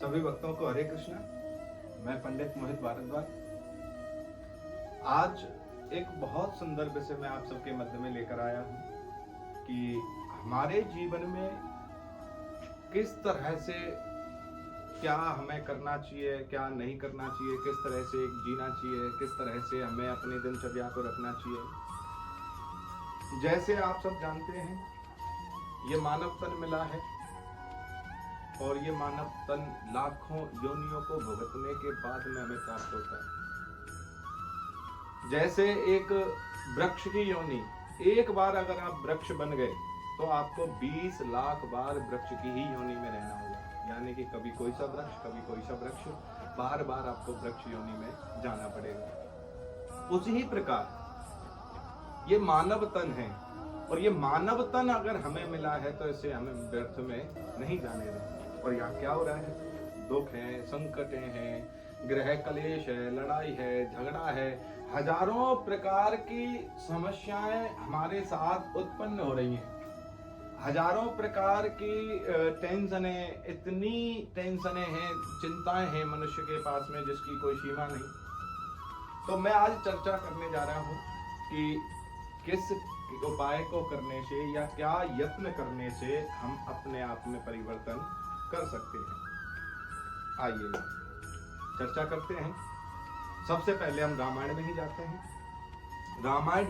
सभी भक्तों को हरे कृष्णा। मैं पंडित मोहित भारद्वाज आज एक बहुत सुंदर विषय मैं आप सबके मध्य में लेकर आया हूं कि हमारे जीवन में किस तरह से क्या हमें करना चाहिए, क्या नहीं करना चाहिए, किस तरह से जीना चाहिए, किस तरह से हमें अपनी दिनचर्या को रखना चाहिए। जैसे आप सब जानते हैं, ये मानव तन मिला है और ये मानव तन लाखों योनियों को भुगतने के बाद में हमें प्राप्त होता है। जैसे एक वृक्ष की योनि, एक बार अगर आप वृक्ष बन गए तो आपको 20 लाख बार वृक्ष की ही योनि में रहना होगा। यानी कि कभी कोई सा वृक्ष, कभी कोई सा वृक्ष, बार बार आपको वृक्ष योनि में जाना पड़ेगा। उसी प्रकार ये मानव तन है और ये मानव तन अगर हमें मिला है तो इसे हमें व्यर्थ में नहीं जाने दें। और यहाँ क्या हो रहा है? दुख है, संकटें हैं, गृह कलेश है, लड़ाई है, झगड़ा है, हजारों प्रकार की समस्याएं हमारे साथ उत्पन्न हो रही हैं। हजारों प्रकार की टेंशनें, इतनी टेंशनें हैं, चिंताएं हैं मनुष्य के पास में जिसकी कोई सीमा नहीं। तो मैं आज चर्चा करने जा रहा हूं कि किस उपाय को करने से या क्या यत्न करने से हम अपने आप में परिवर्तन कर सकते हैं। आइए चर्चा करते हैं। सबसे पहले हम रामायण में ही जाते हैं। रामायण,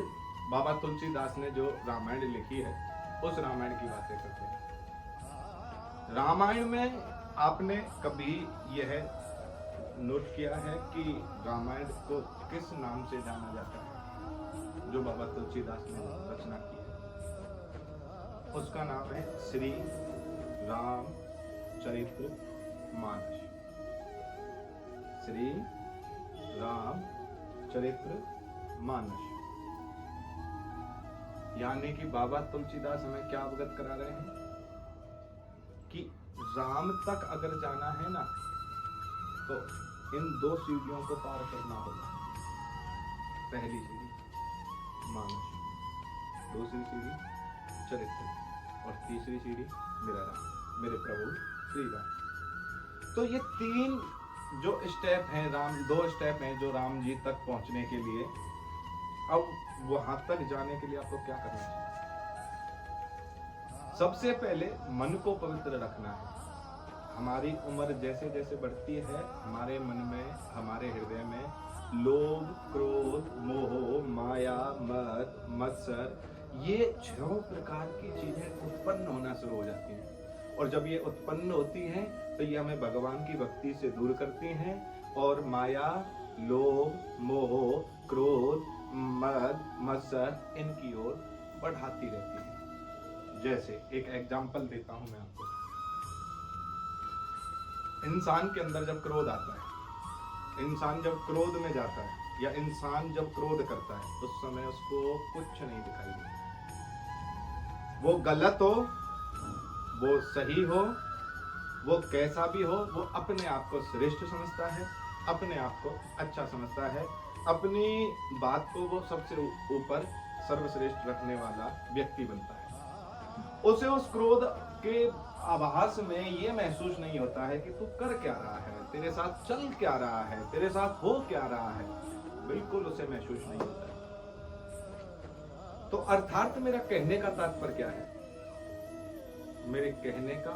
बाबा तुलसीदास ने जो रामायण लिखी है उस रामायण की बातें करते हैं। रामायण में आपने कभी यह नोट किया है कि रामायण को किस नाम से जाना जाता है? जो बाबा तुलसीदास ने रचना की है उसका नाम है श्री राम चरित्र मानस। श्री राम चरित्र मानस। यानी कि बाबा तुलसीदास हमें क्या अवगत करा रहे हैं कि राम तक अगर जाना है ना तो इन दो सीढ़ियों को पार करना होगा। पहली सीढ़ी मानस, दूसरी सीढ़ी चरित्र और तीसरी सीढ़ी मेरा राम, मेरे प्रभु श्री राम। तो ये तीन जो स्टेप हैं, दो स्टेप हैं जो राम जी तक पहुंचने के लिए। अब वहां तक जाने के लिए आपको क्या करना चाहिए? सबसे पहले मन को पवित्र रखना है। हमारी उम्र जैसे जैसे बढ़ती है हमारे मन में, हमारे हृदय में लोभ, क्रोध, मोह, माया, मद, मत्सर, ये 6 प्रकार की चीजें उत्पन्न होना शुरू हो जाती हैं। और जब ये उत्पन्न होती हैं तो ये हमें भगवान की भक्ति से दूर करती हैं और माया, लोभ, मोह, क्रोध, मद, मत्सर इनकी ओर बढ़ाती रहती हैं। जैसे एक एग्जांपल देता हूं मैं आपको। इंसान के अंदर जब क्रोध आता है, इंसान जब क्रोध में जाता है या इंसान जब क्रोध करता है उस समय उसको कुछ नहीं दिखाई देता। वो गलत हो, वो सही हो, वो कैसा भी हो, वो अपने आप को श्रेष्ठ समझता है, अपने आप को अच्छा समझता है, अपनी बात को वो सबसे ऊपर सर्वश्रेष्ठ रखने वाला व्यक्ति बनता है। उसे उस क्रोध के आभास में ये महसूस नहीं होता है कि तू कर क्या रहा है, तेरे साथ चल क्या रहा है, तेरे साथ हो क्या रहा है, बिल्कुल उसे महसूस नहीं होता है। तो अर्थात मेरा कहने का तात्पर्य क्या है? मेरे कहने का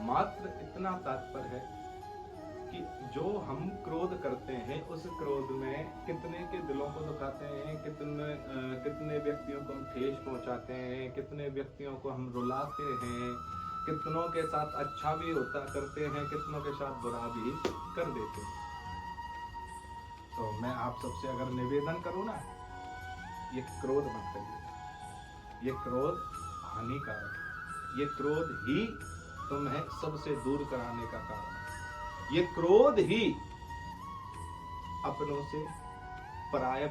मात्र इतना तात्पर्य है कि जो हम क्रोध करते हैं उस क्रोध में कितने के दिलों को दुखाते हैं, कितने व्यक्तियों को हम ठेस पहुंचाते हैं, कितने व्यक्तियों को हम रुलाते हैं, कितनों के साथ अच्छा भी होता करते हैं, कितनों के साथ बुरा भी कर देते हैं। तो मैं आप सबसे अगर निवेदन करूं ना, ये क्रोध मत करिए। ये क्रोध हानिकारक है। ये क्रोध ही तुम्हें सबसे दूर कराने का कारण है। ये क्रोध ही अपनों से पराय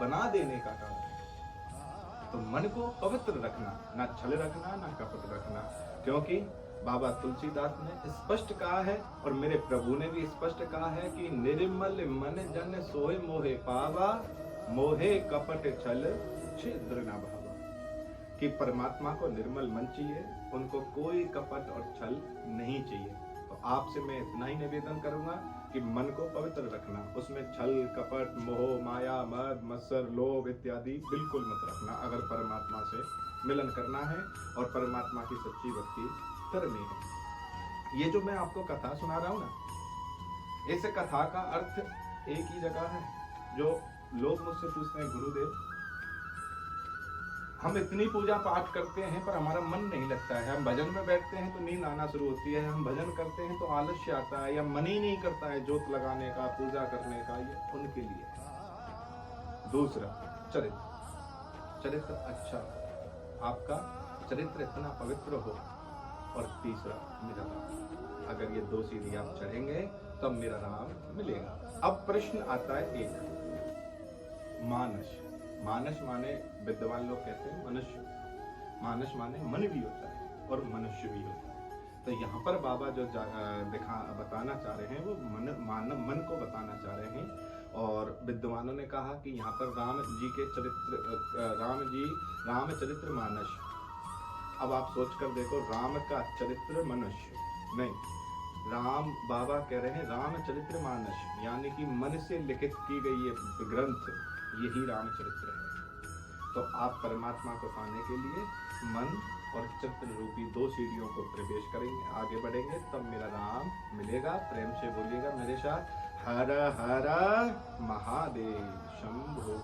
बना देने का कारण है। तो मन को पवित्र रखना, ना छल रखना, ना कपट रखना, क्योंकि बाबा तुलसीदास ने स्पष्ट कहा है और मेरे प्रभु ने भी स्पष्ट कहा है कि निर्मल मन जन सोए मोहे पावा, मोहे कपट छल छिद्र न भावा। कि परमात्मा को निर्मल मन चाहिए, उनको कोई कपट और छल नहीं चाहिए। तो आपसे मैं इतना ही निवेदन करूंगा कि मन को पवित्र रखना, उसमें छल कपट मोह माया मद मत्सर लोभ इत्यादि बिल्कुल मत रखना, अगर परमात्मा से मिलन करना है और परमात्मा की सच्ची भक्ति करनी है। ये जो मैं आपको कथा सुना रहा हूं ना, इस कथा का अर्थ एक ही जगह है। जो लोग मुझसे पूछते हैं गुरुदेव हम इतनी पूजा पाठ करते हैं पर हमारा मन नहीं लगता है, हम भजन में बैठते हैं तो नींद आना शुरू होती है, हम भजन करते हैं तो आलस्य आता है या मन ही नहीं करता है जोत लगाने का पूजा करने का, ये उनके लिए। दूसरा चरित्र, चरित्र अच्छा, आपका चरित्र इतना पवित्र हो। और तीसरा मेरा राम, अगर ये दो सीढ़ी आप चढ़ेंगे तब मेरा राम मिलेगा। अब प्रश्न आता है एक, मानस, मानस माने विद्वान लोग कहते हैं मनुष्य, मानस माने मन भी होता है और मनुष्य भी होता है। तो यहाँ पर बाबा जो बताना चाह रहे हैं वो मन को बताना चाह रहे हैं। और विद्वानों ने कहा कि यहाँ पर राम जी के चरित्र, राम चरित्र मानस। अब आप सोच कर देखो, राम का चरित्र मनुष्य नहीं, राम बाबा कह रहे हैं राम चरित्र मानस, यानी कि मन से लिखित की गई ये ग्रंथ, यही रामचरित्र है। तो आप परमात्मा को पाने के लिए मन और चित्र रूपी दो सीढ़ियों को प्रवेश करेंगे, आगे बढ़ेंगे, तब मेरा राम मिलेगा। प्रेम से बोलिएगा मेरे साथ, हर हर महादेव शंभो।